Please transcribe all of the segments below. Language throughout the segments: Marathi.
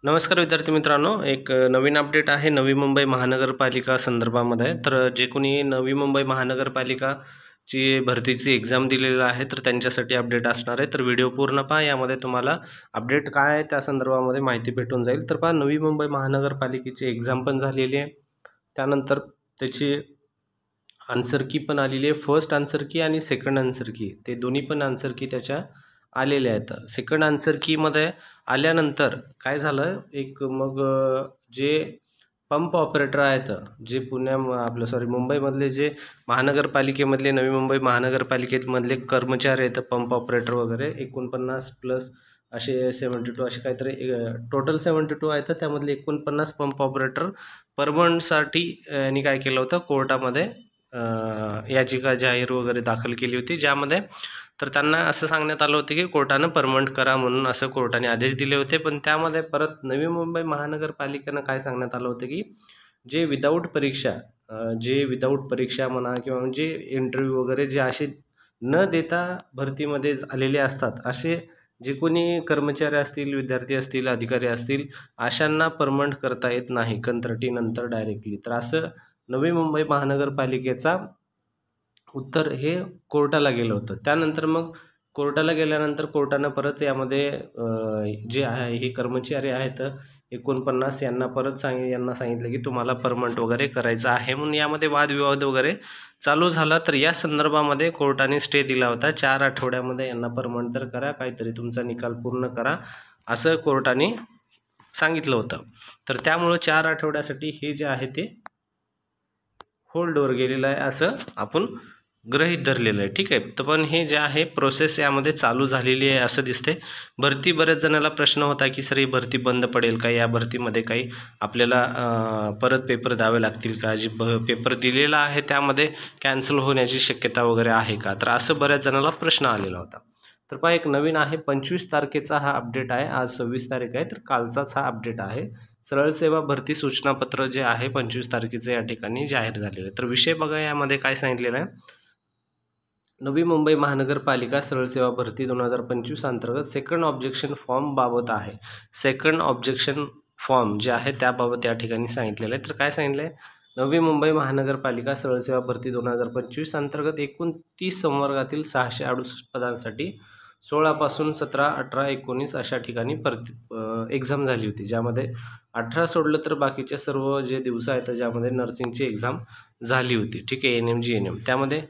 नमस्कार विद्यार्थी मित्रांनो, एक नवीन अपडेट आहे नवी मुंबई महानगरपालिका संदर्भामध्ये. तर जे कोणी नवी मुंबई महानगरपालिकाची भरतीची एक्झाम दिलेलं आहे तर त्यांच्यासाठी अपडेट असणार आहे. तर व्हिडिओ पूर्ण पहा, यामध्ये तुम्हाला अपडेट काय आहे त्या संदर्भामध्ये माहिती भेटून जाईल. तर पहा, नवी मुंबई महानगरपालिकेची एक्झाम पण झालेली आहे, त्यानंतर त्याची आन्सर की पण आलेली आहे. फर्स्ट आन्सर की आणि सेकंड आन्सर की, ते दोन्ही पण आन्सर की त्याच्या आलेले आहेत. सेकंड आन्सर कीमध्ये आल्यानंतर काय झालं, एक मग जे पंप ऑपरेटर आहेत, जे मुंबईमधले जे महानगरपालिकेमधले नवी मुंबई महानगरपालिकेमधले कर्मचारी आहेत, पंप ऑपरेटर वगैरे 49 प्लस असे 72 असे काहीतरी टोटल 72 आहेत. त्यामधले 49 पंप ऑपरेटर परमनंटसाठी यांनी काय केलं होतं, कोर्टामध्ये याचिका जाहीर वगैरे दाखल केली होती, ज्यामध्ये तर त्यांना असं सांगण्यात आलं होतं की कोर्टानं परमनंट करा म्हणून असं कोर्टाने आदेश दिले होते. पण त्यामध्ये परत नवी मुंबई महानगरपालिकेनं काय सांगण्यात आलं होतं की जे विदाऊट परीक्षा म्हणा किंवा म्हणजे इंटरव्ह्यू वगैरे जे असे न देता भरतीमध्ये आलेले असतात, असे जे कोणी कर्मचारी असतील, विद्यार्थी असतील, अधिकारी असतील, अशांना परमनंट करता येत नाही कंत्राटीनंतर डायरेक्टली. तर असं नवी मुंबई महानगरपालिकेचा उत्तर हे कोर्टाला गेलं होतं. त्यानंतर मग कोर्टाला गेल्यानंतर कोर्टानं परत यामध्ये जे आहे हे कर्मचारी आहेत 49 यांना परत यांना सांगितलं की तुम्हाला परमनंट वगैरे करायचं आहे म्हणून. यामध्ये वादविवाद वगैरे चालू झाला. तर या संदर्भामध्ये कोर्टाने स्टे दिला होता. 4 आठवड्यामध्ये यांना परमनंट तर करा, काहीतरी तुमचा निकाल पूर्ण करा, असं कोर्टाने सांगितलं होतं. तर त्यामुळं 4 आठवड्यासाठी हे जे आहे ते होल्डवर गेलेलं आहे, असं आपण गृहीत धरलेलं आहे. ठीक आहे. तर पण हे जे आहे प्रोसेस यामध्ये चालू झालेली आहे असं दिसते. भरती, बऱ्याच जणांना प्रश्न होता की सर ही भरती बंद पडेल का, या भरतीमध्ये काही आपल्याला परत पेपर द्यावे लागतील का, जी पेपर दिलेला आहे त्यामध्ये कॅन्सल होण्याची शक्यता वगैरे आहे का, तर असं बऱ्याच जणांना प्रश्न आलेला होता. तर पहा, एक नवीन आहे, 25 तारखेचा हा अपडेट आहे. आज 26 तारीख आहे, तर कालचाच हा अपडेट आहे. सरळ सेवा भरती सूचनापत्र जे आहे 25 तारखेचं या ठिकाणी जाहीर झालेलं आहे. तर विषय बघा, यामध्ये काय सांगितलेलं आहे, नवी मुंबई महानगरपालिका सरळ सेवा भरती 2025 अंतर्गत सेकंड ऑब्जेक्शन फॉर्म बाबत आहे. सेकंड ऑब्जेक्शन फॉर्म जे आहे त्याबाबत या ठिकाणी सांगितलेलं आहे. तर काय सांगितलं आहे, नवी मुंबई महानगरपालिका सरळ सेवा भरती 2025 अंतर्गत एकूण 30 संवर्गातील 668 पदांसाठी 16 पासून 17, 18, 19 अशा ठिकाणी एक्झाम झाली होती, ज्यामध्ये 18 सोडलं तर बाकीचे सर्व जे दिवस आहेत ज्यामध्ये नर्सिंगची एक्झाम झाली होती. ठीक आहे, NMG त्यामध्ये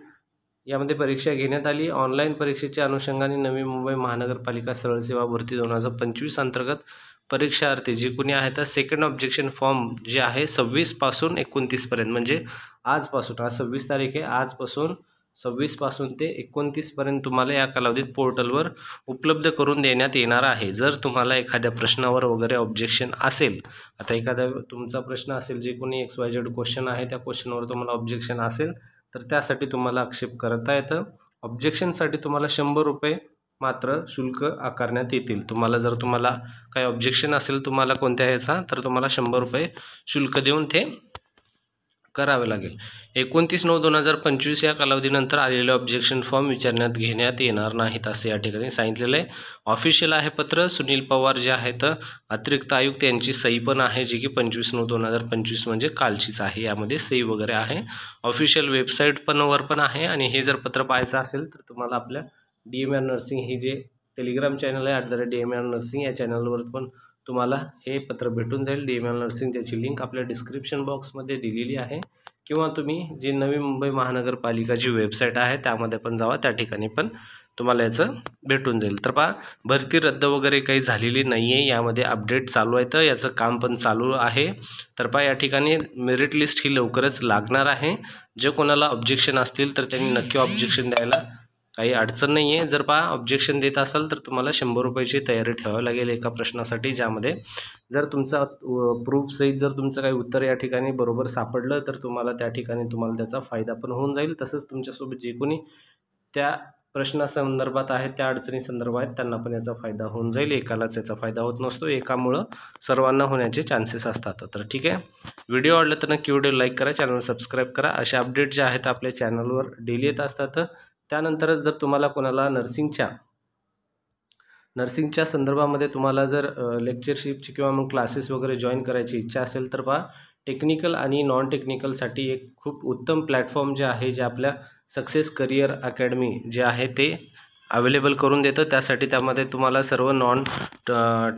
यामध्ये परीक्षा घेण्यात आली. ऑनलाईन परीक्षेच्या अनुषंगाने नवी मुंबई महानगरपालिका सरळ सेवा भरती 2025 अंतर्गत परीक्षार्थी जे कोणी आहेत तर सेकंड ऑब्जेक्शन फॉर्म जे आहे 26 पासून 29 पर्यंत, म्हणजे आजपासून, आज 26 तारीख आहे, आजपासून 26 पासून ते 29 पर्यंत तुम्हाला या कालावधीत पोर्टलवर उपलब्ध करून देण्यात येणार आहे. जर तुम्हाला एखाद्या प्रश्नावर वगैरे ऑब्जेक्शन असेल, आता एखादा तुमचा प्रश्न असेल, जे कोणी XYZ क्वेश्चन आहे त्या क्वेश्चनवर तुम्हाला ऑब्जेक्शन असेल तर त्यासाठी तुम्हाला आक्षेप करता येतं. ऑब्जेक्शनसाठी तुम्हाला 100 रुपये मात्र शुल्क आकारण्यात येतील. जर तुम्हाला काही ऑब्जेक्शन असेल तुम्हाला कोणत्या ह्याचा, तर तुम्हाला 100 रुपये शुल्क देऊन ते करावे लागेल. 29/9/2025 या कालावधीनंतर आलेले ऑब्जेक्शन फॉर्म घेण्यात येणार नाहीत, असे या ठिकाणी सांगितलेलं आहे. ऑफिशियल आहे पत्र, सुनील पवार जे आहेत अतिरिक्त आयुक्त यांची सही पण आहे, जी की 25/9/2025 म्हणजे कालचीच आहे. यामध्ये सही वगैरे आहे. ऑफिशियल वेबसाईट पण आहे. आणि हे जर पत्र पाहायचं असेल तर तुम्हाला आपल्या DMR नर्सिंग हे जे टेलिग्राम चॅनल आहे @DMR नर्सिंग, या चॅनलवर पण तुम्हाला हे पत्र भेटून जाईल. DMR नर्सिंग ज्याची लिंक आपल्या डिस्क्रिप्शन बॉक्समध्ये दिलेली आहे, किंवा तुम्ही जी नवी मुंबई महानगरपालिकाची वेबसाईट आहे त्यामध्ये पण जावा, त्या ठिकाणी पण तुम्हाला याचं भेटून जाईल. तर पहा, भरती रद्द वगैरे काही झालेली नाही आहे, यामध्ये अपडेट चालू आहे, तर याचं काम पण चालू आहे. तर पहा, या ठिकाणी मेरिट लिस्ट ही लवकरच लागणार आहे. जे कोणाला ऑब्जेक्शन असतील तर त्यांनी नक्की ऑब्जेक्शन द्यायला काही अडचण नाही आहे. जर पहा ऑब्जेक्शन देत असाल तर तुम्हाला 100 रुपयाची तयारी ठेवावी लागेल एका प्रश्नासाठी, ज्यामध्ये जर तुमचा प्रूफ सहित जर तुमचं काही उत्तर या ठिकाणी बरोबर सापडलं तर तुम्हाला त्या ठिकाणी त्याचा फायदा पण होऊन जाईल. तसंच तुमच्यासोबत जे कोणी त्या प्रश्नासंदर्भात आहेत, त्या अडचणी संदर्भात आहेत, त्यांना पण याचा फायदा होऊन जाईल. एकालाच याचा फायदा होत नसतो, एकामुळं सर्वांना होण्याचे चान्सेस असतात. तर ठीक आहे, व्हिडिओ आवडला तर नक्की व्हिडिओ लाईक करा, चॅनल सबस्क्राईब करा. असे अपडेट जे आहेत आपल्या चॅनलवर डेली येत असतात. त्यानंतरच जर तुम्हाला कोणाला नर्सिंगच्या नर्सिंगच्या संदर्भामध्ये तुम्हाला जर लेक्चरशिपची किंवा मग क्लासेस वगैरे जॉईन करायची इच्छा असेल तर पहा, टेक्निकल आणि नॉन टेक्निकलसाठी एक खूप उत्तम प्लॅटफॉर्म जे आहे, जे आपल्या सक्सेस करिअर अकॅडमी जे आहे ते अवेलेबल करून देतं. त्यासाठी त्यामध्ये तुम्हाला सर्व नॉन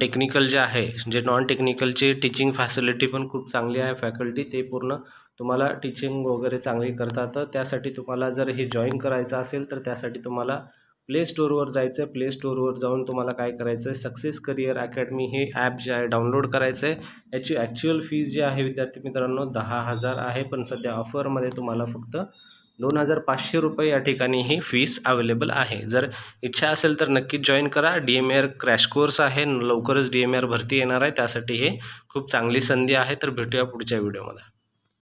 टेक्निकल जे आहे, जे नॉन टेक्निकलची टीचिंग फॅसिलिटी पण खूप चांगली आहे. फॅकल्टी ते पूर्ण तुम्हाला टीचिंग वगैरे चांगली करतात. त्यासाठी तुम्हाला जर हे जॉईन करायचं असेल तर त्यासाठी तुम्हाला प्ले स्टोअरवर जायचं आहे. प्ले स्टोअरवर जाऊन तुम्हाला काय करायचं आहे, सक्सेस करिअर अकॅडमी हे ॲप जे आहे डाउनलोड करायचं आहे. याची ॲक्च्युअल फीज जी आहे विद्यार्थी मित्रांनो 10,000 आहे, पण सध्या ऑफरमध्ये तुम्हाला फक्त 2,500 रुपये या ठिकाणी ही फीस अवेलेबल आहे. जर इच्छा असेल तर नक्कीच जॉईन करा. DMAR क्रॅश कोर्स आहे, लवकरच DMAR भरती येणार आहे. त्यासाठी हे खूप चांगली संधी आहे. तर भेटूया पुढच्या व्हिडिओमध्ये.